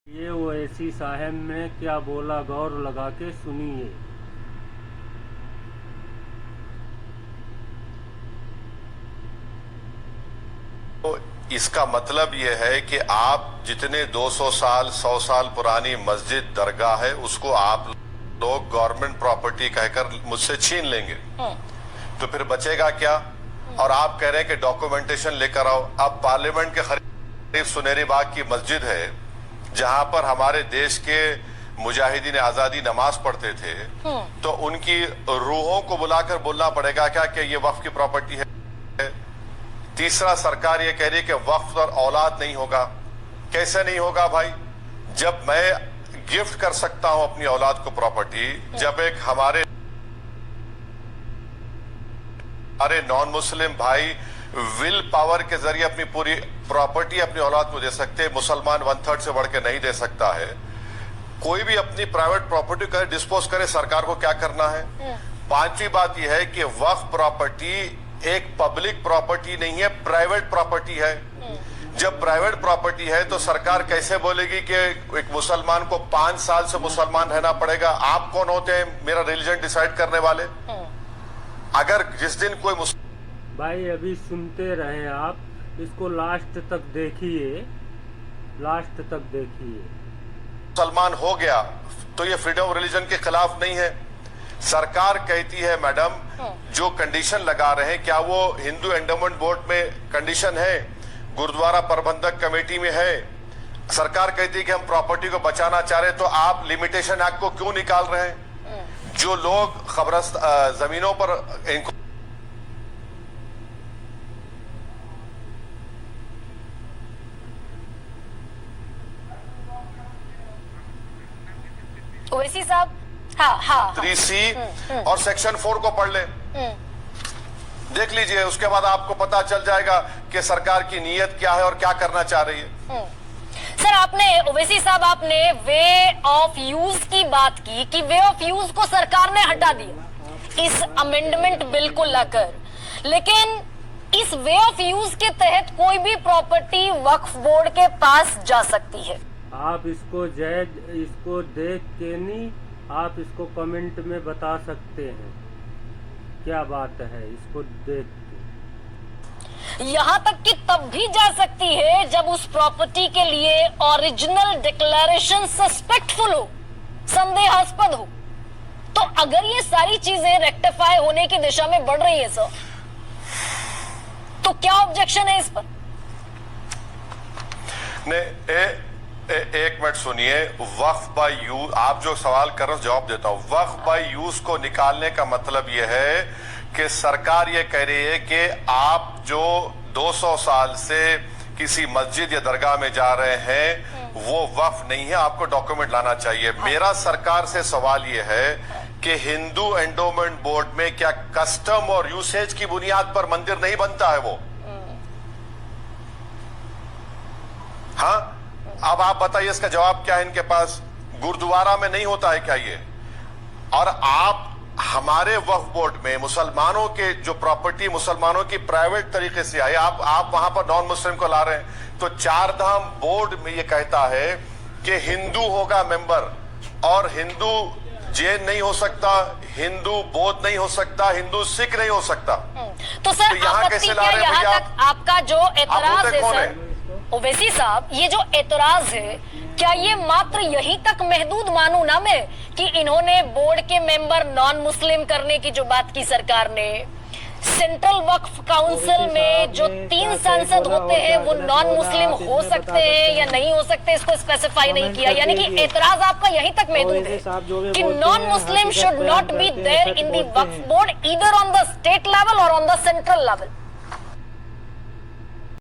ये ओवैसी साहब ने क्या बोला, गौर लगा के सुनिए। तो इसका मतलब ये है कि आप जितने 200 साल 100 साल पुरानी मस्जिद दरगाह है उसको आप लोग गवर्नमेंट प्रॉपर्टी कहकर मुझसे छीन लेंगे, तो फिर बचेगा क्या? और आप कह रहे हैं कि डॉक्यूमेंटेशन लेकर आओ। अब पार्लियामेंट के करीब सुनहरी बाग की मस्जिद है जहां पर हमारे देश के मुजाहिदीन आजादी नमाज पढ़ते थे, तो उनकी रूहों को बुलाकर बोलना पड़ेगा क्या कि ये वक्फ की प्रॉपर्टी है? तीसरा, सरकार ये कह रही है कि वक्फ और औलाद नहीं होगा। कैसे नहीं होगा भाई? जब मैं गिफ्ट कर सकता हूं अपनी औलाद को प्रॉपर्टी, जब एक हमारे नॉन मुस्लिम भाई विल पावर के जरिए अपनी पूरी प्रॉपर्टी अपनी औलाद को दे सकते हैं, मुसलमान 1/3 से बढ़ के नहीं दे सकता है। कोई भी अपनी प्राइवेट प्रॉपर्टी का डिस्पोज करे, सरकार को क्या करना है? पांचवी बात यह है कि वक्फ प्रॉपर्टी एक पब्लिक प्रॉपर्टी नहीं है, प्राइवेट प्रॉपर्टी है। जब प्राइवेट प्रॉपर्टी है तो सरकार कैसे बोलेगी कि एक मुसलमान को 5 साल से मुसलमान रहना पड़ेगा? आप कौन होते हैं मेरा रिलीजन डिसाइड करने वाले? अगर जिस दिन कोई भाई अभी सुनते रहे आप, इसको लास्ट तक देखिए, लास्ट तक देखिए। मुसलमान हो गया तो ये फ्रीडम ऑफ रिलीजन के खिलाफ नहीं है। सरकार कहती है मैडम जो कंडीशन लगा रहे हैं, क्या वो हिंदू एंडोमेंट बोर्ड में कंडीशन है, गुरुद्वारा प्रबंधक कमेटी में है? सरकार कहती है कि हम प्रॉपर्टी को बचाना चाह रहे हैं, तो आप लिमिटेशन एक्ट को क्यों निकाल रहे हैं? जो लोग जमीनों पर इनको ओवैसी साहब, हाँ 3C और सेक्शन 4 को पढ़ ले, देख लीजिए, उसके बाद आपको पता चल जाएगा कि सरकार की नीयत क्या है और क्या करना चाह रही है। सर आपने ओवैसी साहब आपने वे ऑफ यूज की बात की कि वे ऑफ यूज को सरकार ने हटा दिया इस अमेंडमेंट बिल को लाकर, लेकिन इस वे ऑफ यूज के तहत कोई भी प्रॉपर्टी वक्फ बोर्ड के पास जा सकती है। आप इसको इसको देख के नहीं, आप इसको कमेंट में बता सकते हैं क्या बात है, इसको देख के। यहाँ तक कि तब भी जा सकती है जब उस प्रॉपर्टी के लिए ओरिजिनल डिक्लेरेशन सस्पेक्टफुल हो, संदेहास्पद हो। तो अगर ये सारी चीजें रेक्टिफाई होने की दिशा में बढ़ रही है सर, तो क्या ऑब्जेक्शन है इस पर? एक मिनट सुनिए। वक्फ बाय यूज, आप जो सवाल कर रहे हो जवाब देता हूं। वक्फ बाय यूज को निकालने का मतलब यह है कि सरकार ये कह रही है कि आप जो 200 साल से किसी मस्जिद या दरगाह में जा रहे हैं वो वक्फ नहीं है, आपको डॉक्यूमेंट लाना चाहिए। मेरा सरकार से सवाल ये है कि हिंदू एंडोमेंट बोर्ड में क्या कस्टम और यूसेज की बुनियाद पर मंदिर नहीं बनता है वो? हाँ, अब आप बताइए इसका जवाब क्या है इनके पास? गुरुद्वारा में नहीं होता है क्या ये? और आप हमारे वक्फ बोर्ड में मुसलमानों के जो प्रॉपर्टी मुसलमानों की प्राइवेट तरीके से आई, आप वहां पर नॉन मुस्लिम को ला रहे हैं। तो 4 धाम बोर्ड में ये कहता है कि हिंदू होगा मेंबर, और हिंदू जैन नहीं हो सकता, हिंदू बौद्ध नहीं हो सकता, हिंदू सिख नहीं हो सकता। तो सर तो यहाँ कैसे ला रहे हैं भैया? आपका जो एतराज है सर ओवैसी साहब, ये जो एतराज है, क्या ये मात्र यहीं तक महदूद मानूं ना मैं कि इन्होंने बोर्ड के मेंबर नॉन मुस्लिम करने की जो बात की सरकार ने, सेंट्रल वक्फ काउंसिल में जो 3 सांसद होते हैं वो नॉन मुस्लिम हो सकते हैं या नहीं हो सकते, इसको स्पेसिफाई नहीं किया। यानी कि एतराज आपका यहीं तक महदूद है कि non Muslim should not be there in the Waqf board either on the state level और ऑन द सेंट्रल लेवल।